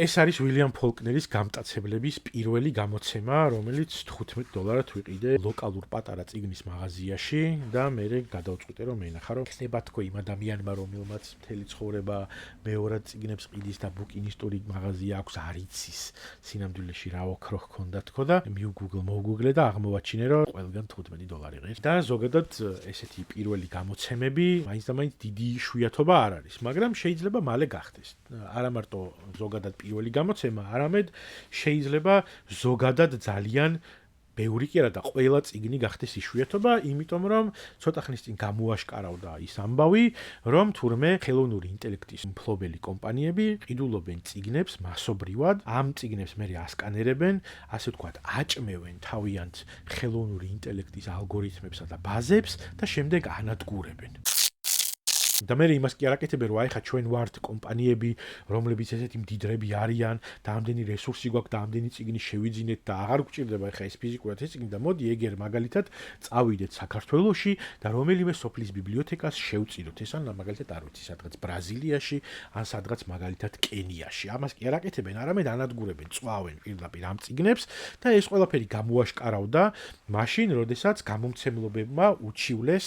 ეს არის უილიამ ფოლკნერის გამტაცებლების პირველი გამოცემა, რომელიც $15 ვიყიდე ლოკალურ პატარა წიგნის მაღაზიაში და მე გადავწყვიტე რომ ენახა რომ ხდება თქო იმ ადამიანმა რომელმაც მთელი ცხოვრება მეორად წიგნებს ყიდის და ბუკინისტური მაღაზია აქვს არ იცის სინამდვილეში რა ოქრო ჰქონდა თქო და მოვგუგლე და აღმოვაჩინე რომ ყველგან $15 ღირს და ზოგადად ესეთი პირველი გამოცემები მაინც და მაინც დიდი იშვიათობა არ არის, მაგრამ შეიძლება მალე გახდეს. არა მარტო ზოგადად პირველი გამოცემა, არამედ შეიძლება ზოგადად ძალიან ბევრი კი არა და ყველა წიგნი გახდეს იშვიათობა, იმიტომ რომ ცოტა ხნის წინ გამოაშკარავდა ის ამბავი, რომ თურმე ხელოვნური ინტელექტის მფლობელი კომპანიები ყიდულობენ წიგნებს მასობრივად, ამ წიგნებს მერე ასკანერებენ, ასე ვთქვათ, აჭმევენ თავიანთ ხელოვნური ინტელექტის ალგორითმებსა და ბაზებს და შემდეგ ანადგურებენ. და მე იმას კი არ აკეთებენ, რომ აი ხა ჩვენ ვართ კომპანიები, რომლებიც ესეთი მდიდრები არიან და ამდენი რესურსი გვაქვს და ამდენი წიგნი შევიძინეთ და აღარ გვჭირდება ხა ეს ფიზიკურად ეს წიგნი და მოდი ეგერ მაგალითად წავიდეთ საქართველოში და რომელიმე სოფლის ბიბლიოთეკას შევწიროთ. ეს ან მაგალითად არ ვიცი, სადღაც ბრაზილიაში, ან სადღაც მაგალითად კენიაში. ამას კი არ აკეთებენ, არამედ ანადგურებენ, წვავენ პირდაპირ ამ წიგნებს და ეს ყველაფერი გამოაშკარავდა მაშინ, როდესაც გამომცემლობებმა უჩივლეს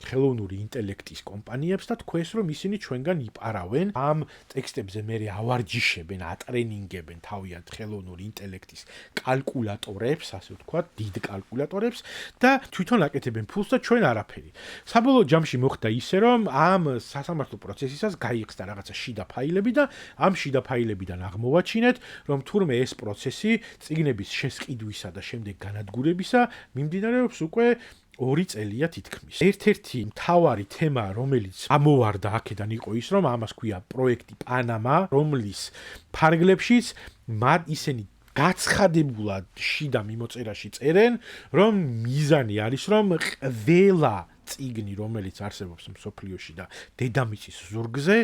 ხელოვნური ინტელექტის კომპანიებს და თქვეს რომ ისინი ჩვენგან იპარავენ ამ ტექსტებზე მერე ავარჯიშებენ, ატრენინგებენ თავიანთ ხელოვნური ინტელექტის კალკულატორებს, ასე ვთქვათ, დიდ კალკულატორებს და თვითონ აკეთებენ ფულს და ჩვენ არაფერი. საბოლოო ჯამში მოხდა ისე რომ ამ სასამართლო პროცესისას გაიხსნა რაღაცა შიდა ფაილები და ამ შიდა ფაილებიდან აღმოვაჩინეთ რომ თურმე ეს პროცესი წიგნების შესყიდვისა და შემდეგ განადგურებისა მიმდინარეობს უკვე 2 წელია თითქმის. ერთ-ერთი მთავარი თემა, რომელიც ამოვარდა აქედან იყო ის, რომ ამას ქვია პროექტი პანამა, რომლის ფარგლებშიც ისინი გაცხადებულად შიდა მიმოწერაში წერენ, რომ მიზანი არის, რომ ყველა წიგნი, რომელიც არსებობს მსოფლიოში და დედამიწის ზურგზე,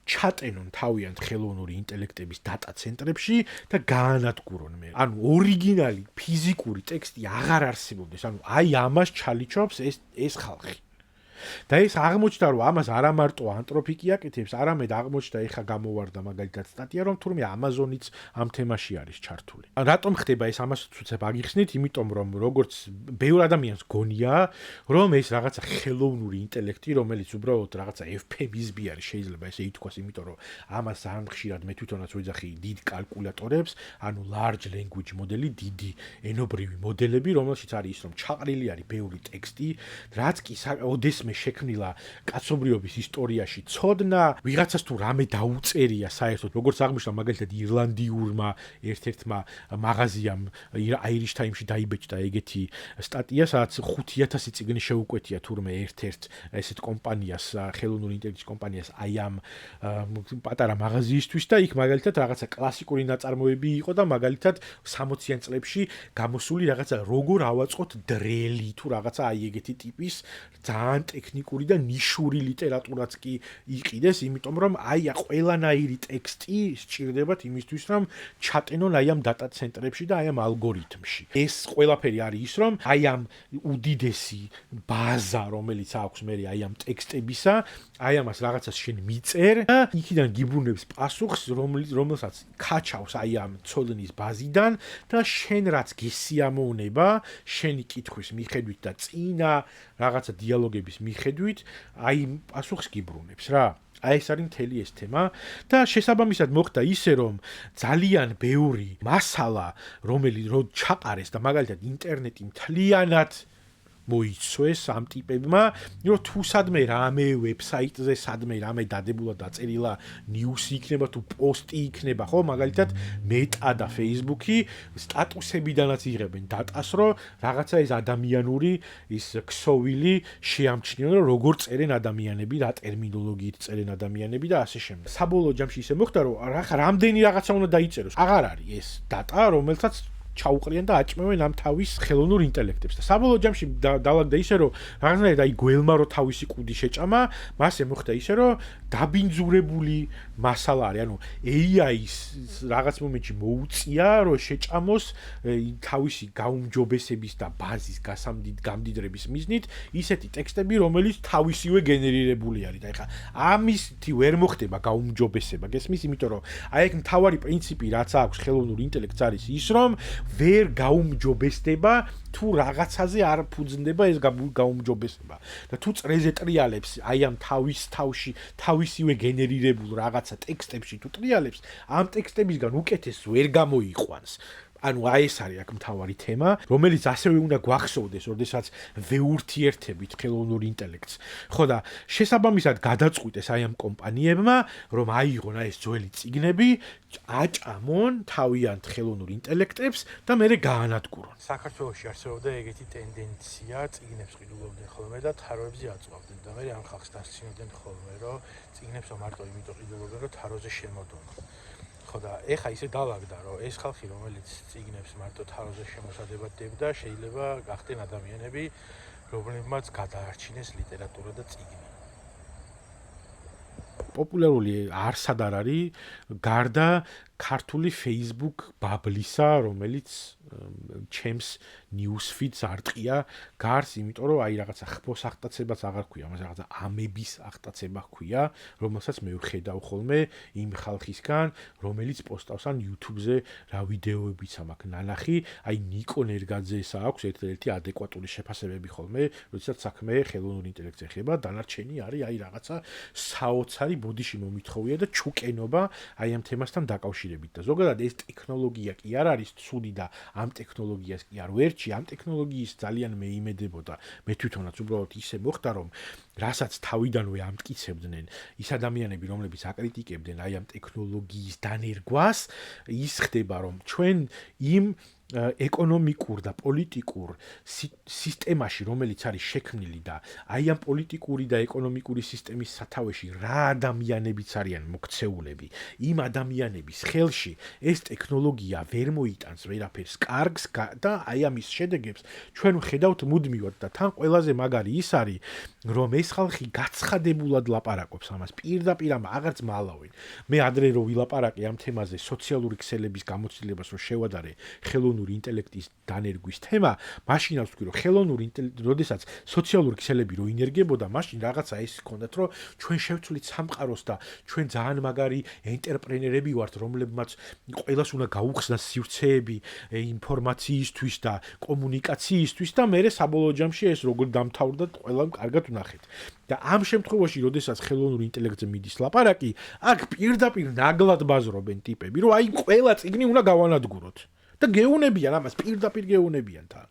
ჩატენონ თავიანთ ხელოვნური ინტელექტების დატა ცენტრებში და გაანადგურონ მე. ანუ ორიგინალი ფიზიკური ტექსტი აღარ არსებობდეს. ანუ აი ამას ჩალიჩობს ეს ხალხი. და ეს აღმოჩნდა რომ ამას არა მარტო ანთროპიკი აკეთებს, არამედ აღმოჩნდა ეხა გამოვარდა მაგალითად სტატია რომ თურმე ამაზონიც ამ თემაში არის ჩართული. რატომ ხდება ეს ამას უცებ აგიხსნით, იმიტომ რომ როგორც ბევრ ადამიანს გონია, რომ ეს რაღაცა ხელოვნური ინტელექტი, რომელიც უბრალოდ რაღაცა ეფემიზმი არის, შეიძლება ესე ითქვას, იმიტომ რომ ამას ძალიან ხშირად მე თვითონაც ვეძახი დიდ კალკულატორებს, ანუ large language მოდელი, დიდი ენობრივი მოდელები, რომელშიც არის ის რომ ჩაყრილი არის ბევრი ტექსტი, რაც კი ოდესმე შექმნილა კაცობრიობის ისტორიაში ცოდნა, ვიღაცას თუ რამე დაუწერია საერთოდ, როგორც აღმოჩნდა მაგალითად ირლანდიურმა ერთ-ერთმა მაღაზიამ Irish Times-ში დაიბეჭდა ეგეთი სტატია, სადაც 5000 წიგნი შეუკვეთია თურმე ერთ-ერთ ესეთ კომპანიას, ხელოვნური ინტელექტის კომპანიას აი ამ პატარა მაღაზიისთვის და იქ მაგალითად რაღაცა კლასიკური ნაწარმოები იყო და მაგალითად 60-იან წლებში გამოსული რაღაცა როგორ ავაწყოთ დრელი თუ რაღაცა აი ეგეთი ტიპის ძალიან ტექნიკური და ნიშური ლიტერატურაც კი იყიდეს, იმიტომ რომ აი ყველანაირი ტექსტი სჭირდებათ იმისთვის, რომ ჩატენონ აი ამ დატა ცენტრებში და აი ამ ალგორითმში. ეს ყველაფერი არის ის, რომ აი ამ უდიდესი ბაზა, რომელიც აქვს მე აი ამ ტექსტებისა, აი ამას რაღაცას შენ მიწერ და იქიდან გიბრუნებს პასუხს, რომელსაც ქაჩავს აი ამ ცოდნის ბაზიდან და შენ რაც გესიამოვნება, შენი კითხვის მიხედვით და წინა რაღაცა დიალოგების მიხედვით, აი პასუხს გიბრუნებს რა. აი ეს არის მთელი ეს თემა და შესაბამისად მოხდა ისე რომ ძალიან ბევრი მასალა რომელიც რო ჩაყარეს და მაგალითად ინტერნეტი მთლიანად მოიცვეს ამ ტიპებმა, რომ თუ სადმე რამე ვებსაიტზე სადმე რამე დადებულა დაწერილა ნიუსი იქნება თუ პოსტი იქნება, ხო, მაგალითად მეტა და Facebook-ი სტატუსებიდანაც იღებენ დატას, რომ რაღაცა ეს ადამიანური ის ქსოვილი შეამჩნიონ, რომ როგორ წერენ ადამიანები, რა ტერმინოლოგიით წერენ ადამიანები და ასე შემდეგ. საბოლოო ჯამში ისე მოხდა, რომ რამდენი რაღაცა უნდა დაიწეროს. აღარ არის ეს დატა, რომელსაც ჩაუყრიან და აჭმევენ ამ თავის ხელოვნურ ინტელექტებს. და საბოლოო ჯამში დაალაგდა ისე რომ რაღაცნაირად აი გველმა რო თავისი კუდი შეჭამა, მასე მოხდა ისე რომ დაბინძურებული მასალა არის. ანუ AI-ის რაღაც მომენტში მოუწია რომ შეჭამოს თავისი გაუმჯობესების და ბაზის გამდიდრების მიზნით ისეთი ტექსტები, რომელიც თავისივე გენერირებული არის. და ეხლა ამისთი ვერ მოხდება გაუმჯობესება. გესმის, იმიტომ რომ აი ეგ მთავარი პრინციპი რაც აქვს ხელოვნურ ინტელექტს არის ის რომ ვერ გაუმჯობესდება თუ რაღაცაზე არ ფუძნდება ეს გაუმჯობესება. და თუ წრეზე ტრიალებს აი ამ თავისივე გენერირებულ რაღაცა ტექსტებში თუ ტრიალებს, ამ ტექსტებისგან უკეთესს ვერ გამოიყვანს. ანუ აი ეს არის აქ მთავარი თემა, რომელიც ასევე უნდა გვახსოვდეს, როდესაც ვეურთიერთებით ხელოვნურ ინტელექტს. ხო და შესაბამისად გადაწყვიტეს აი ამ კომპანიებმა, რომ აიღონ აი ეს ძველი წიგნები, აჭამონ თავიანთ ხელოვნურ ინტელექტებს და მერე გაანადგურონ. საქართველოში არსებობდა ეგეთი ტენდენცია, წიგნებს ყიდულობდნენ ხოლმე და თაროებზე აწვავდნენ და მერე ამ ხალხს დასცინოდნენ ხოლმე, რომ წიგნებს მარტო იმიტომ ყიდულობდნენ, რომ თაროზე შემოდონ. ხო და ეხა ისე დაალაგდა რომ ეს ხალხი რომელიც წიგნებს მარტო თაროზე შემოსადებად დებდა შეიძლება გახდნენ ადამიანები რომლებმაც გადაარჩინეს ლიტერატურა და წიგნი. პოპულარული არსად არ არის გარდა ქართული Facebook ბაბლისა, რომელიც ჩემს news feeds არტყია გარს, იმიტომ რომ აი რაღაცა ხბოს აღტაცებაც აღარ ქვია, მას რაღაცა ამების აღტაცება ქვია, რომელსაც მე ვხედავ ხოლმე იმ ხალხისგან, რომელიც პოსტავს ან YouTube-ზე რა ვიდეოებიც აქვს ნანახი, აი ნიკო ნერგაძეს აქვს ერთ-ერთი ადეკვატური შეფასებები ხოლმე, როდესაც საქმე ხელოვნურ ინტელექტს ეხება, დანარჩენი არის აი რაღაცა საოცარი ბოდიში მომითხოვია და ჩუკენობა აი ამ თემასთან დაკავშირებით. და ზოგადად ეს ტექნოლოგია კი არ არის ცუდი და ამ ტექნოლოგიას კი არ ვერჩი, ამ ტექნოლოგიის ძალიან მეიმედებოდა. მე თვითონაც უბრალოდ ისე მოხდა, რომ რასაც თავიდანვე ამტკიცებდნენ ის ადამიანები, რომლებიც აკრიტიკებდნენ აი ამ ტექნოლოგიის დანერგვას, ის ხდება, რომ ჩვენ იმ ეკონომიკურ და პოლიტიკურ სისტემაში, რომელიც არის შექმნილი და აი ამ პოლიტიკური და ეკონომიკური სისტემის სათავეში რა ადამიანებიც არიან მოქცეულები, იმ ადამიანების ხელში ეს ტექნოლოგია ვერ მოიტანს ვერაფერს კარგს და აი ამის შედეგებს ჩვენ ვხედავთ მუდმივად და თან ყველაზე მაგარი ის არის, რომ ეს ხალხი გაცხადებულად ლაპარაკობს ამას, პირდაპირ აღარც მალავენ. მე ადრე რო ვილაპარაკე ამ თემაზე სოციალური ქსელების გამოცდილებას რო შევადარე ხელოვნური ინტელექტის დანერგვის თემა, მაშინაც ვთქვი, რომ ხელოვნური ინტელექტი, როდესაც სოციალური ქსელები რო ინერგებოდა, მაშინ რაღაცა ის ჰქონდათ, რომ ჩვენ შევცვლით სამყაროს და ჩვენ ძალიან მაგარი ენტერპრენერები ვართ, რომლებმაც ყველას უნდა გაუხსნას სივრცეები ინფორმაციისთვის და კომუნიკაციისთვის და მე საბოლოო ჯამში ეს როგორ დამთავრდა, ყველამ კარგად ვნახეთ. და ამ შემთხვევაში, როდესაც ხელოვნურ ინტელექტზე მიდის ლაპარაკი, აქ პირდაპირ ნაგლად ბაზრობენ ტიპები, რომ აი ყველა წიგნი უნდა გავანადგუროთ. და გეუნებიან ამას, პირდაპირ გეუნებიან თან.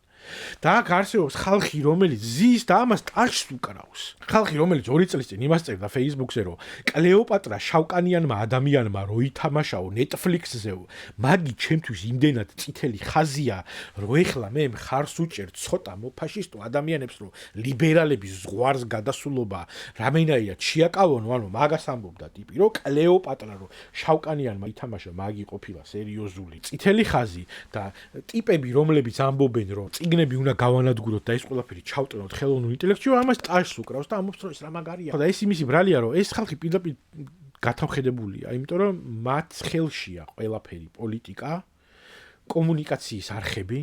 და აქ არსებობს ხალხი, რომელიც ზის და ამას ტაშს უკრავს. ხალხი, რომელიც 2 წლის წინ იმას წერდა Facebook-ზე, რომ კლეოპატრა შავკანიანმა ადამიანმა რო ითამაშაო Netflix-ზე, მაგი ჩემთვის იმდენად წითელი ხაზია, რომ ეხლა მე მხარს უჭერ ცოტა მოფაშისტო ადამიანებს, რომ ლიბერალების ზღვარს გადასულობა რამენაირად შეაკავონო, ანუ მაგას ამბობდა ტიპი, რომ კლეოპატრა რო შავკანიანმა ითამაშა, მაგი ყოფილა სერიოზული წითელი ხაზი და ტიპები, რომლებიც ამბობენ, რომ წიგნები უნდა გავანადგუროთ და ეს ყველაფერი ჩავტვენოთ ხელოვნურ ინტელექტში, ამას ტაშს უკრავს და ამბობს, რომ ეს რა მაგარია. და ეს იმისი ბრალია, რომ ეს ხალხი პირდაპირ გათავხედებულია, იმიტომ რომ მათ ხელშია ყველაფერი, პოლიტიკა, კომუნიკაციის არხები,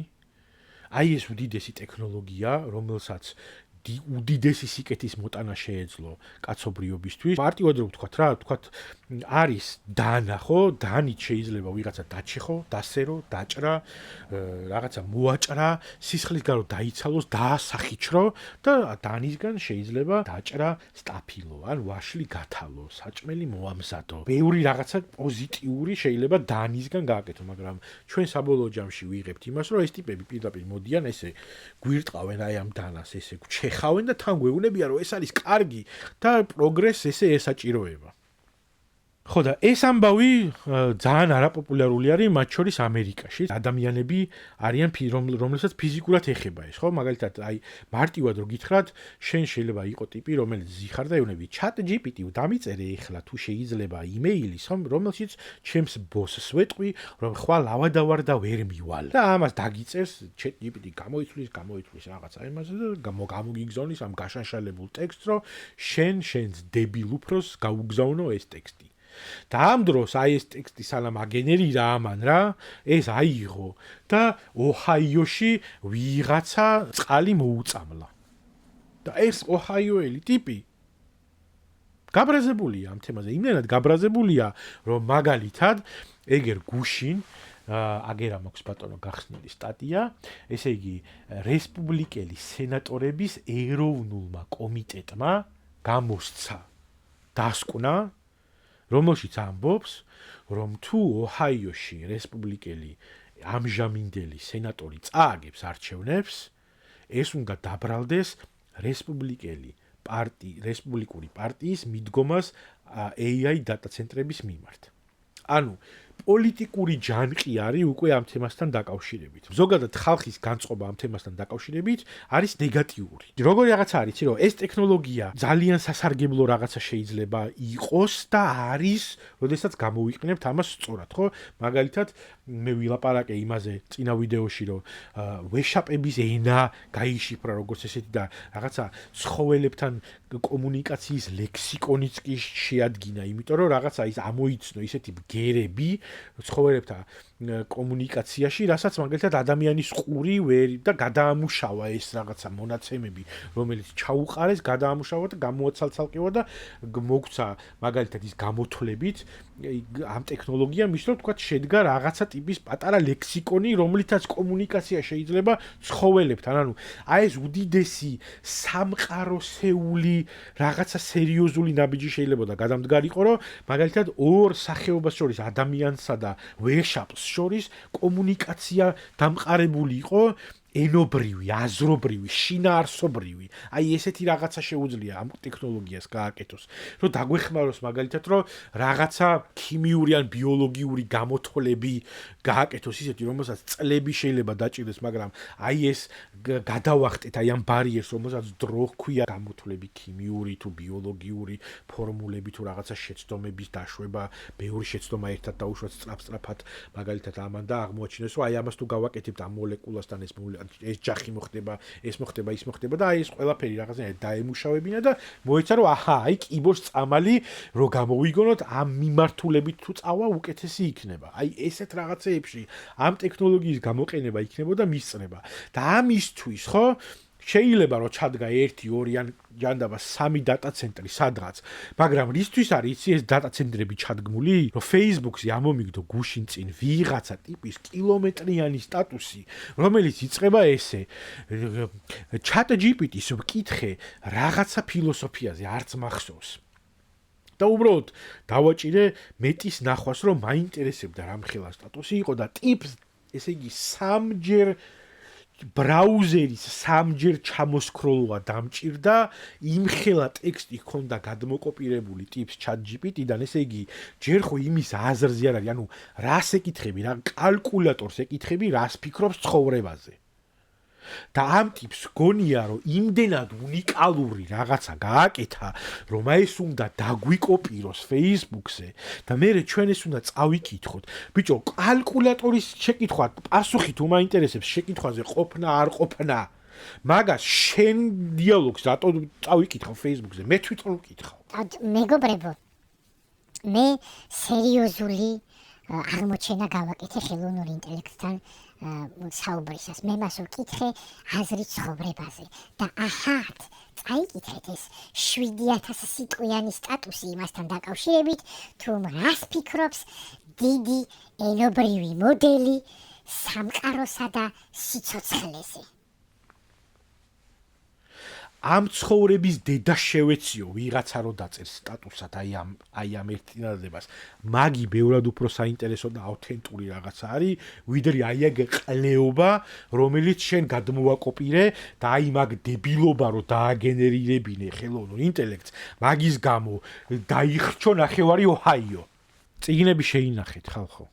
აი ეს უდიდესი ტექნოლოგია, რომელსაც უდიდესი სიკეთის მოტანა შეეძლო კაცობრიობისთვის. მარტივად რო ვთქვათ რა, ვთქვათ არის დანა, ხო? დანით შეიძლება ვიღაცა დაჩეხო, დასერო, დაჭრა, რაღაცა მოაჭრა, სისხლის გარო დაიცალოს, დაასახიჩრო და დანისგან შეიძლება დაჭრა სტაფილო, ან ვაშლი გათალო, საჭმელი მოამზადო. ბევრი რაღაცა პოზიტიური შეიძლება დანისგან გააკეთო, მაგრამ ჩვენ საბოლოო ჯამში ვიღებთ იმას, რომ ეს ტიპები პირდაპირ მოდიან, ესე გვირტყავენ აი ამ დანას, ესე ხავენ და თან გვეუბნებიან, რომ ეს არის კარგი და პროგრესს ესე ესაჭიროება. ხო და ეს ამბავი ძალიან არაპოპულარული არის მათ შორის ამერიკაში. ადამიანები არიან რომელსაც ფიზიკურად ეხება ეს, ხო? მაგალითად, აი მარტივად რო გითხრათ, შენ შეიძლება იყო ტიპი, რომელიც ზიხარ და ეუბნები ChatGPT-ს დამიწერე ეხლა თუ შეიძლება იმეილის, ხო, რომელშიც ჩემს ბოსს ვეტყვი, რომ ხვალ ავადავარ და ვერ მივალ. და ამას დაგიწერს ChatGPT გამოიწვლის რაღაცა იმაზე და გამოგიგზავნის ამ გაშანშალებულ ტექსტს, რომ შენს დებილ უფროს გაუგზავნო ეს ტექსტი. და ამ დროს აი ეს ტექსტი სალამ აგენერირა ამან რა, ეს აიღო და ოჰაიოში ვიღაცა წყალი მოუწამლა. და ეს ოჰაიოელი ტიპი გაბრაზებულია ამ თემაზე, იმდენად გაბრაზებულია, რომ მაგალითად ეგერ გუშინ აგერა მაქვს ბატონო გახსნილი სტატია, ესე იგი რესპუბლიკელი სენატორების ეროვნულმა კომიტეტმა გამოსცა დასკვნა, რომელშიც ამბობს, რომ თუ ოჰაიოში რესპუბლიკელი ამჟამინდელი სენატორი წააგებს არჩევნებს, ეს უნდა დაბრალდეს რესპუბლიკური პარტიის მიდგომას AI დატა-ცენტრების მიმართ. ანუ პოლიტიკური ჯანყი არის უკვე ამ თემასთან დაკავშირებით. ზოგადად ხალხის განწყობა ამ თემასთან დაკავშირებით არის ნეგატიური. როგორი რაღაცა არის, რომ ეს ტექნოლოგია ძალიან სასარგებლო რაღაცა შეიძლება იყოს და არის, როდესაც გამოვიყენებთ ამას სწორად, ხო? მაგალითად, მე ვილაპარაკე იმაზე წინა ვიდეოში, რომ ვეშაპების ენა გაიშიფრა როგორც ესეთი და რაღაცა ცხოველებთან კომუნიკაციის ლექსიკონიც კი შეადგინა, იმიტომ რომ რაღაცა ის ამოიცნო ისეთი ბგერები ცხოველებთან კომუნიკაციაში, რასაც მაგალითად ადამიანის ყური ვერ და გადაამუშავა ეს რაღაცა მონაცემები, რომელიც ჩაუყარეს, გადაამუშავა და გამოაცალცალკევა და მოგცა მაგალითად ის გამოთვლებით ამ ტექნოლოგიამ ის რომ თქვა შედგა რაღაცა ტიპის პატარა ლექსიკონი, რომლითაც კომუნიკაცია შეიძლება ცხოველებთან. ანუ აი ეს უდიდესი სამყაროსეული რაღაცა სერიოზული ნაბიჯი შეიძლება და გადამდგარიყო, რომ მაგალითად ორ სახეობას შორის ადამიანსა და ვეშაპს შორის კომუნიკაცია დამყარებული იყო ენობრივი, აზრობრივი, შინაარსობრივი. აი ესეთი რაღაცა შეუძლია ამ ტექნოლოგიას გააკეთოს. რომ დაგვეხმაროს მაგალითად, რომ რაღაცა ქიმიური ან ბიოლოგიური გამოთვლები გააკეთოს ისეთი, რომელსაც წლები შეიძლება დაჭირდეს, მაგრამ აი ეს გადავახტეთ აი ამ ბარიერს, რომელსაც დრო ჰქვია გამოთვლები ქიმიური თუ ბიოლოგიური ფორმულები თუ რაღაცა შეცდომების დაშვება, ბევრი შეცდომა ერთად დაუშვათ სწრაფ-სწრაფად, მაგალითად ამან და აღმოაჩინეს, რომ აი ამას თუ გავაკეთებთ ამ მოლეკულასთან ეს ჯახი მოხდება, ეს მოხდება, ის მოხდება და აი ეს ყველაფერი რაღაცნაირად დაემუშავებინა და მოეცა რომ აჰა, აი კიბოს წამალი რო გამოვიგონოთ ამ მიმართულებით თუ წავა უკეთესი იქნება. აი ესეთ რაღაცეებში ამ ტექნოლოგიის გამოყენება იქნებოდა მისწრება. და ამისთვის, ხო, შეიძლება რომ ჩადგა 1, 2 ან ჯანდაბა 3 დატა-ცენტრი სადღაც, მაგრამ რისთვის არის იცი ეს დატა-ცენტრები ჩადგმული? რომ Facebook-ზე ამომიგდო გუშინ წინ ვიღაცა ტიპის კილომეტრიანი სტატუსი, რომელიც იწყება ესე: ChatGPT-ს ვკითხე რაღაცა ფილოსოფიაზე, არც მახსოვს. და უბრალოდ დავაჭირე მეტის ნახვას, რომ მაინტერესებდა რამხელა სტატუსი იყო და ტიპს, ესე იგი, 3ჯერ ბრაუზერის 3ჯერ ჩამოსკროლვა დამჭირდა, იმხელა ტექსტი ჰქონდა გადმოკოპირებული ტიპს ChatGPT-დან, ესე იგი, ჯერ ხო იმის აზრზე არ არის, ანუ რას ეკითხები, რა კალკულატორს ეკითხები, რას ფიქრობს ცხოვრებაზე. და ამ ტიპს გონია, რომ იმდენად უნიკალური რაღაცა გააკეთა, რომ ეს უნდა დაგვიკოპიროს Facebook-ზე და მერე ჩვენ ეს უნდა წავიკითხოთ. ბიჭო, კალკულატორის შეკითხვა, პასუხი თუ მაინტერესებს შეკითხვაზე ყოფნა არ ყოფნა. მაგას შენ დიალოგს რატო წავიკითხავ Facebook-ზე? მე თვითონ ვკითხავ. მეგობრებო, მე სერიოზული აღმოჩენა გავაკეთე ხელოვნური ინტელექტთან საუბრისას. მე მას ვკითხე აზრი ცხოვრებაზე და აჰათ, წაიკითხეთ ეს 7000 სიტყვიანი სტატუსი იმასთან დაკავშირებით, თუ რას ფიქრობს დიდი ენობრივი მოდელი სამყაროსა და სიცოცხლეზე. ამ ცხოვრების დედა შევეციო ვიღაცა რო დაწერს სტატუსად აი ამ ერთინადებას. მაგი ბევრად უფრო საინტერესო და აუთენტური რაღაცა არის, ვიდრე აი ეგ ყლეობა, რომელიც შენ გადმოვაკოპირე და აი მაგ დებილობა რო დააგენერირებინე ხელოვნურ ინტელექტს, მაგის გამო დაიხრჩო ნახევარი ოჰაიო. წიგნები შეინახეთ ხალხო.